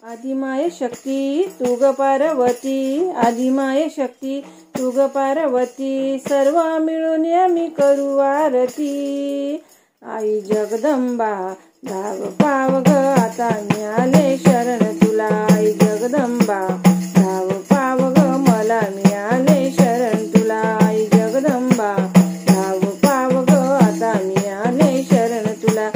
आदिमाय शक्ती तू ग पार्वती, आदिमाय शक्ती तू ग पार्वती, सर्व मिळून आम्ही करू आरती। आई जगदंबा धाव पाव ग, आता मी आले शरण तुला। आई जगदंबा धाव पाव ग, मला मी आले शरण तुला। आई जगदंबा धाव पाव ग, आता मी आले शरण तुला।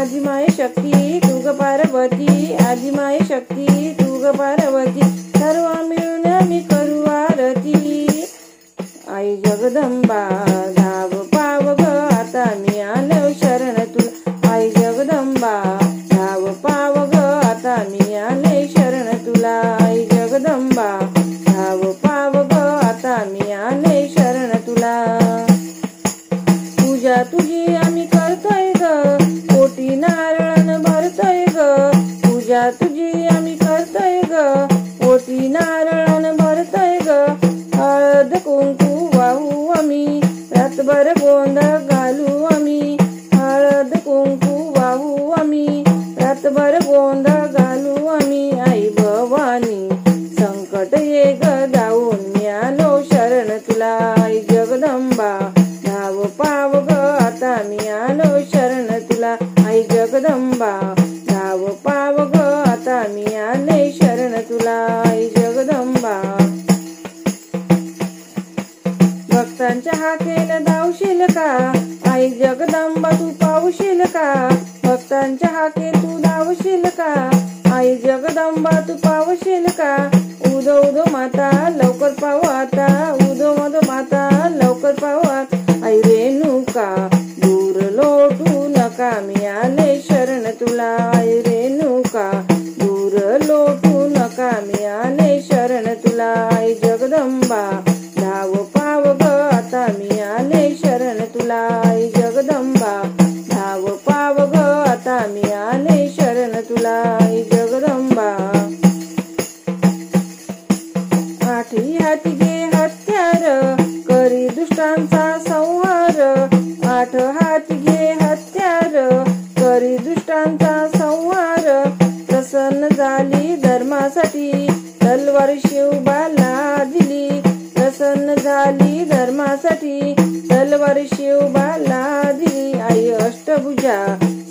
आदिमाय शक्ती तू ग पार्वती, आदिमाय शक्ती तू ग पार्वती, सर्व मिळून आम्ही करू आरती। आई जगदंबा धाव पाव ग, आता मी आलो शरण तुला। आई जगदंबा धाव पाव ग, आता मी आले शरण तुला। आई जगदंबा धाव पाव ग, आता मी आले शरण तुला। पूजा तुझी आम्ही करतोय ग, कोटी नारळानं भरतोय ग। पूजा तुझी आम्ही करतोय ग, कोटी नारळानं भरतोय ग। हळद कुंकू वाहू आम्ही, रातभर गोंधळ घालू आम्ही। हळद कुंकू वाहू आम्ही, रातभर गोंधळ घालू आम्ही। आई भवानी संकट ये ग जाऊन, मी आलो शरण तुला। आई जगदंबा धाव पाव ग, आता मी आलो शरण तुला। आई जगदंबा धाव पाव ग, आता मी आले शरण तुला। आई जगदंबा भक्तांच्या हाकेला धावशील का, आई जगदंबा तू पावशील का। भक्तांच्या हाके तू धावशील का, आई जगदंबा तू पावशील का। उदो उदो माता लवकर पाव आता, उदो उदो माता लवकर पाव आता। आई रेणुका दूर लोटू नका, मी आले शरण तुला। आई रेणुका दूर लोटू नका, मी आले शरण तुला। आई जगदंबा धाव पाव ग, आता मी आले शरण तुला। आई जगदंबा धाव पाव ग, आता मी आले शरण तुला। आई जगदंबा आठी हाती घे हत्यार, करी दुष्टांचा संहार। आठ हाती घे हत्यार, करी दुष्टांचा संहार। प्रसन्न झाली धर्मासाठी, तलवार शिवबाला दिली। प्रसन्न झाली धर्मासाठी, तलवार शिवबाला दिली। आई अष्टभुजा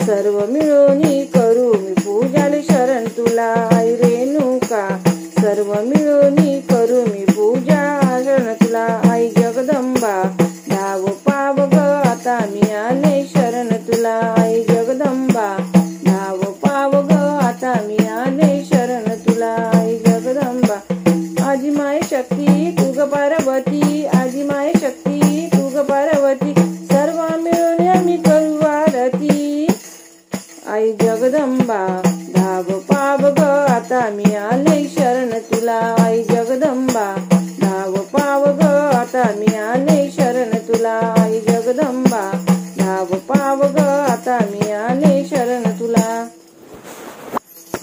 सर्व मिळून करू मी पूजाले शरण तुला। आई रेणुका सर्व मिळून करू मी पूजा शरण तुला। आई जगदंबा धाव पाव ग, आता मी आले शरण तुला। आई जगदंबा धाव पाव ग, आता मी आले शरण तुला। आई जगदंबा आदिमाय शक्ती तू ग पार्वती, आदिमाय शक्ती तू ग पार्वती, सर्व मिळून आम्ही करू आरती। आई जगदंबा धाव पाव ग, आता मी आले शरण तुला। आई जगदंबा धाव पाव ग, आता मी आले शरण तुला।